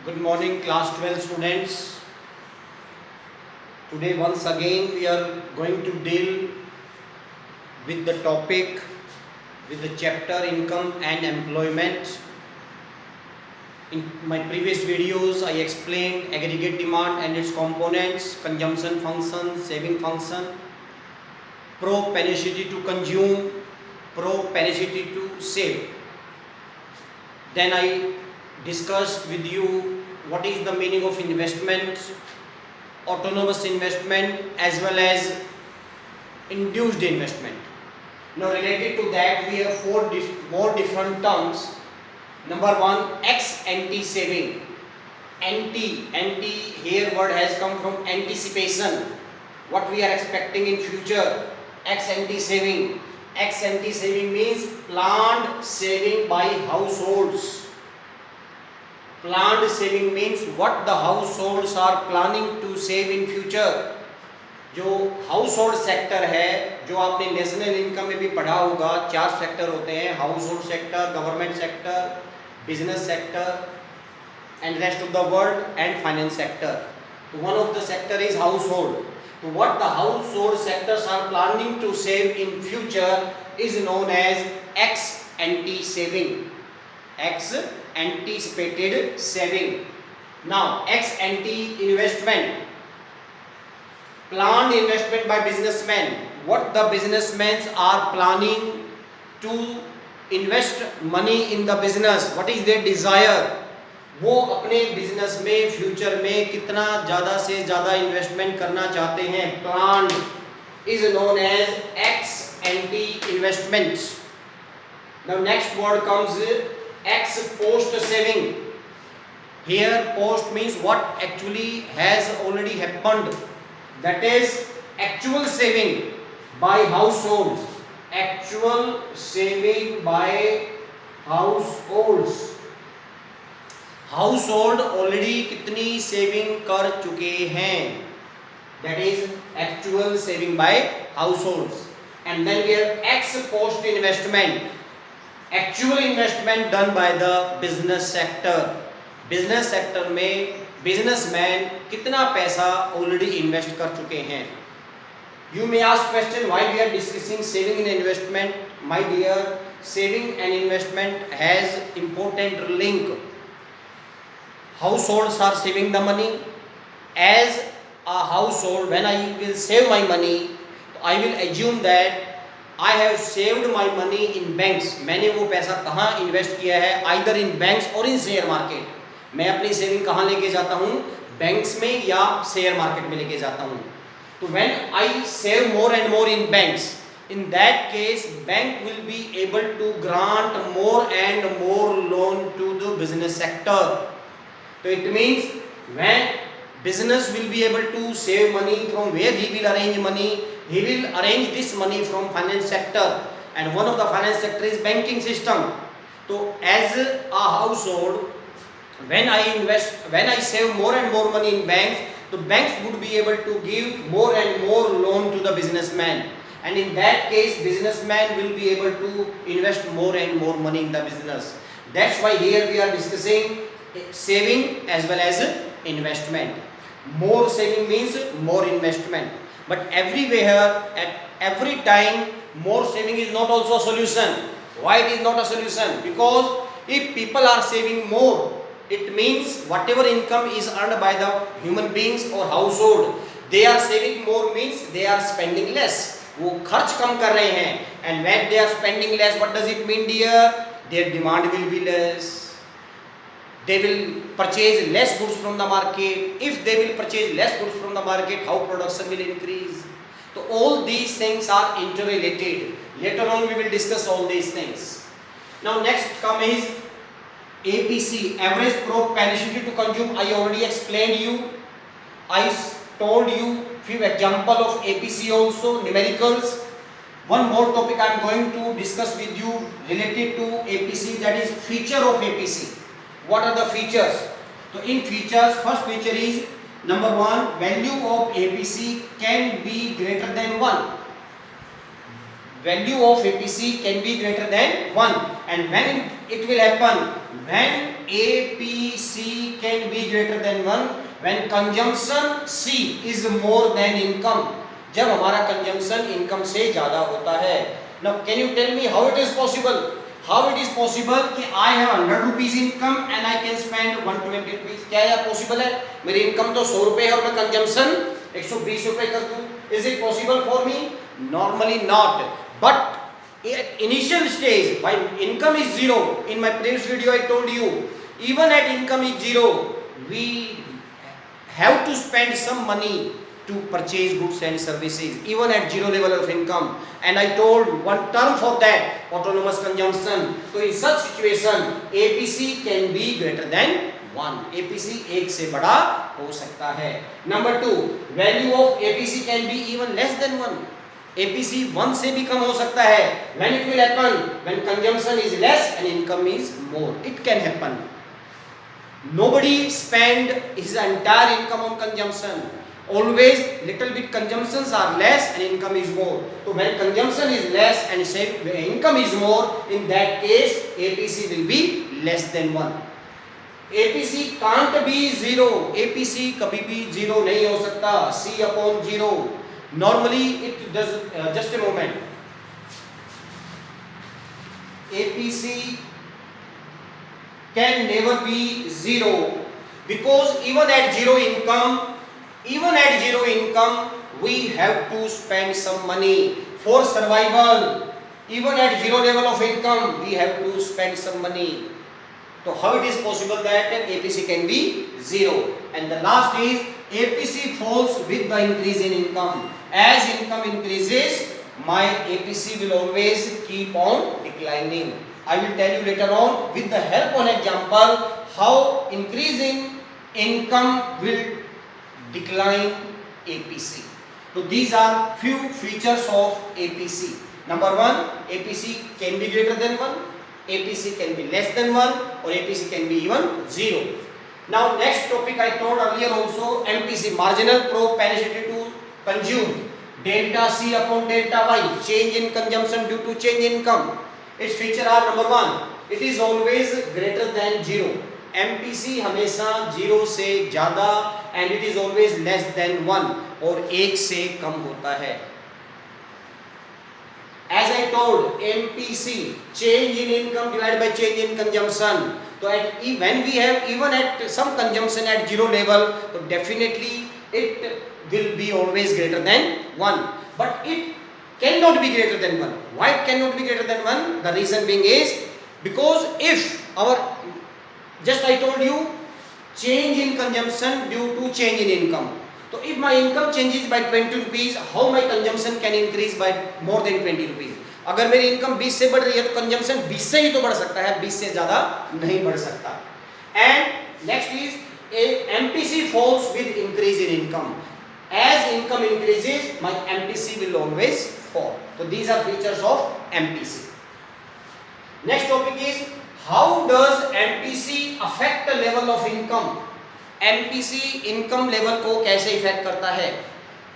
Good morning, class 12 students. Today, once again, we are going to deal with the topic with the chapter income and employment. In my previous videos, I explained aggregate demand and its components, consumption function, saving function, propensity to consume, propensity to save. Then I discussed with you what is the meaning of investment, autonomous investment as well as induced investment. Now related to that, we have four more different terms. Number one, ex ante saving. Ante here word has come from anticipation, what we are expecting in future. Ex ante saving. Ex ante saving means planned saving by households. Planned saving means what the households are planning to save in future. जो house hold sector है, जो आपने national income में भी पढ़ा होगा, चार sector होते हैं: house hold sector, government sector, business sector and rest of the world, and finance sector. So one of the sector is household. So what the household sectors are planning to save in future is known as ex ante saving. Ex anticipated saving. Now ex ante investment, planned investment by businessmen. What the businessmen are planning to invest money in the business, what is their desire, वो अपने business में future में कितना ज़्यादा से ज़्यादा investment करना चाहते हैं, plan is known as ex ante investment. Now next word comes ex post saving. Here post means what actually has already happened, that is actual saving by households. Actual saving by households. Household already कितनी saving कर चुके हैं, that is actual saving by household. And then we have ex post investment, actual investment done by the business sector. Business sector में businessman कितना पैसा already invest कर चुके हैं. You may ask question, why we are discussing saving and investment. My dear, saving and investment has important link. Households are saving the money. As a household, when I will save my money, I will assume that I have saved my money in banks. मैंने वो पैसा कहाँ invest किया है, either in banks or in share market. मैं अपनी saving कहाँ लेके जाता हूँ, बैंक्स में या शेयर मार्केट में लेके जाता हूँ. तो when I save more and more in banks, in that case bank will be able to grant more and more loan to the business sector. So it means when business will be able to save money, from where he will arrange money, he will arrange this money from finance sector, and one of the finance sector is banking system. So as a household, when I save more and more money in banks, the banks would be able to give more and more loan to the businessman, and in that case businessman will be able to invest more and more money in the business. That's why here we are discussing saving as well as investment. More saving means more investment, but everywhere at every time more saving is not also a solution. Why it is not a solution? Because if people are saving more, it means whatever income is earned by the human beings or household, they are saving more means they are spending less. वो खर्च कम कर रहे हैं, and when they are spending less, what does it mean dear? Their demand will be less. They will purchase less goods from the market. If they will purchase less goods from the market, how production will increase? So all these things are interrelated. Later on we will discuss all these things. Now next come is APC, average propensity to consume. I already explained you. I told you few example of APC also, numericals. One more topic I am going to discuss with you related to APC, that is feature of APC. What are the features? So in features, first feature is number one, value of APC can be greater than 1. value of APC can be greater than 1. And when it will happen? When APC can be greater than 1, when consumption C is more than income. जब हमारा consumption income से ज़्यादा होता है. Now can you tell me how it is possible? How it is possible कि I have 100 rupees income and I can spend 120 rupees? क्या यह possible है? मेरी income तो 100 रुपए है और मैं consumption 120 रुपए कर दूं. Is it possible for me? Normally not. But at initial stage, my income is zero. In my previous video, I told you, even at income is zero, we have to spend some money to purchase goods and services, even at zero level of income. And I told one term for that, autonomous consumption. So in such situation, APC can be greater than 1. APC 1 से बड़ा हो सकता है. Number 2, value of APC can be even less than 1. APC 1 से भी कम हो सकता है. When it will happen? When consumption is less and income is more. It can happen. Nobody spend his entire income on consumption. Always little bit consumptions are less and income is more. So when consumption is less and income is more, in that case APC will be less than 1. APC can't be 0. APC कभी भी 0 नहीं हो सकता. C upon 0. Normally it does, just a moment. APC can never be 0 because even at zero income, we have to spend some money for survival. Even at zero level of income, we have to spend some money. So how it is possible that APC can be 0? And the last is APC falls with the increase in income. As income increases, my APC will always keep on declining. I will tell you later on with the help of an example how increasing income will decline APC. So these are few features of APC. Number 1, APC can be greater than 1, APC can be less than 1, or APC can be even 0. Now next topic I told earlier also, MPC, marginal propensity to consume, delta C upon delta Y, change in consumption due to change in income. Its feature are number 1, it is always greater than 0. MPC हमेशा 0 से ज़्यादा and it is always less than 1 और 1 से कम होता है. As I told, MPC, change in income divided by change in consumption. So when we have even at some consumption at 0 level, so definitely it will be always greater than 1. But it cannot be greater than 1. Why it cannot be greater than 1? The reason being is because if just I told you, change in consumption due to change in income. So if my income changes by 20 rupees, how my consumption can increase by more than 20 rupees? अगर मेरी income 20 से बढ़ रही है तो consumption 20 से ही तो बढ़ सकता है, 20 से ज़्यादा नहीं बढ़ सकता. And next is MPC falls with increase in income. As income increases, my MPC will always fall. So these are features of MPC. Next topic is how does MPC affect the level of income? MPC income level को कैसे effect करता है?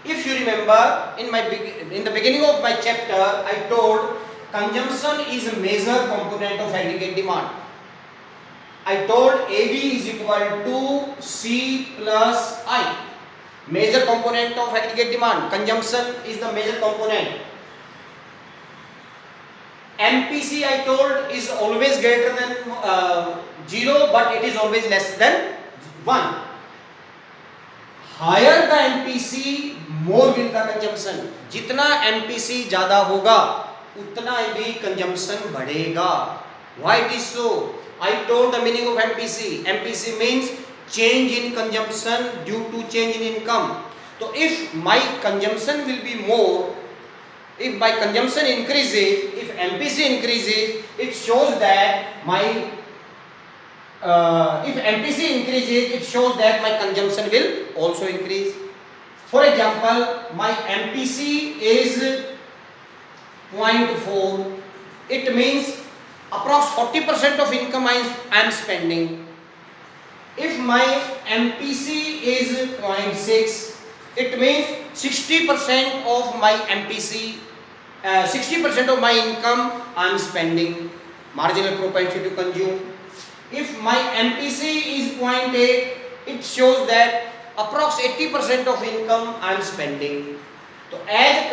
If you remember, in the beginning of my chapter, I told consumption is a major component of aggregate demand. I told AB is equal to C plus I. Major component of aggregate demand. Consumption is the major component. MPC I told is always greater than 0, but it is always less than 1. Higher the MPC, more will the consumption. जितना MPC ज़्यादा होगा उतना भी consumption बढ़ेगा. Why it is so? I told the meaning of MPC. MPC means change in consumption due to change in income. So if my consumption will be more, if my consumption increases, if MPC increases, it shows that my if MPC increases, it shows that my consumption will also increase. For example, my MPC is 0.4. It means approx 40% of income I am spending. If my MPC is 0.6, it means 60% of my MPC 60% of my income I am spending, marginal propensity to consume. If my MPC is 0.8, it shows that approx 80% of income I am spending. So as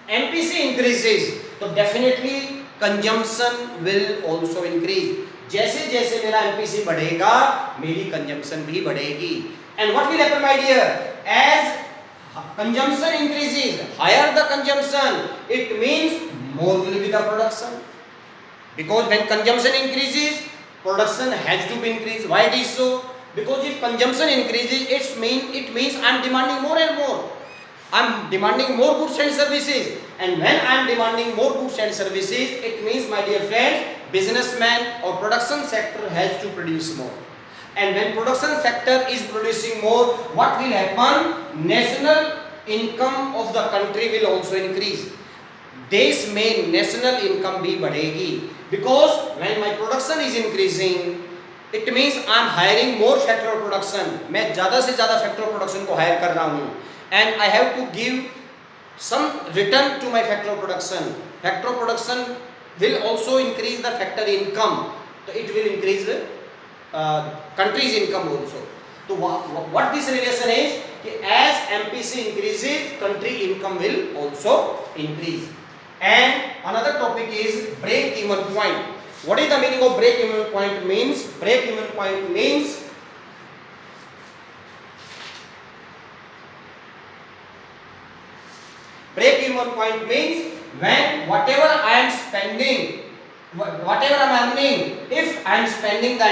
MPC increases, so definitely consumption will also increase. जैसे जैसे मेरा MPC बढ़ेगा, मेरी consumption भी बढ़ेगी. And what will happen, my dear? As consumption increases, higher the consumption, it means more will be the production. Because when consumption increases, production has to be increased. Why it is so? Because if consumption increases, it means I am demanding more and more. I am demanding more goods and services. And when I am demanding more goods and services, it means, my dear friends, businessman or production sector has to produce more. And when production sector is producing more, what will happen? National income of the country will also increase. देश में national income भी बढ़ेगी. Because when my production is increasing, it means I am hiring more factor of production. मैं ज़्यादा से ज़्यादा factor of production को hire कर रहा हूँ. And I have to give some return to my factor of production. Factor of production will also increase the factor income. So it will increase the country's income also. So what this relation is? As MPC increases, country income will also increase. And another topic is break-even point. What is the meaning of break-even point? Means break-even point means break-even point means when whatever I am spending, whatever I am earning, if I am spending the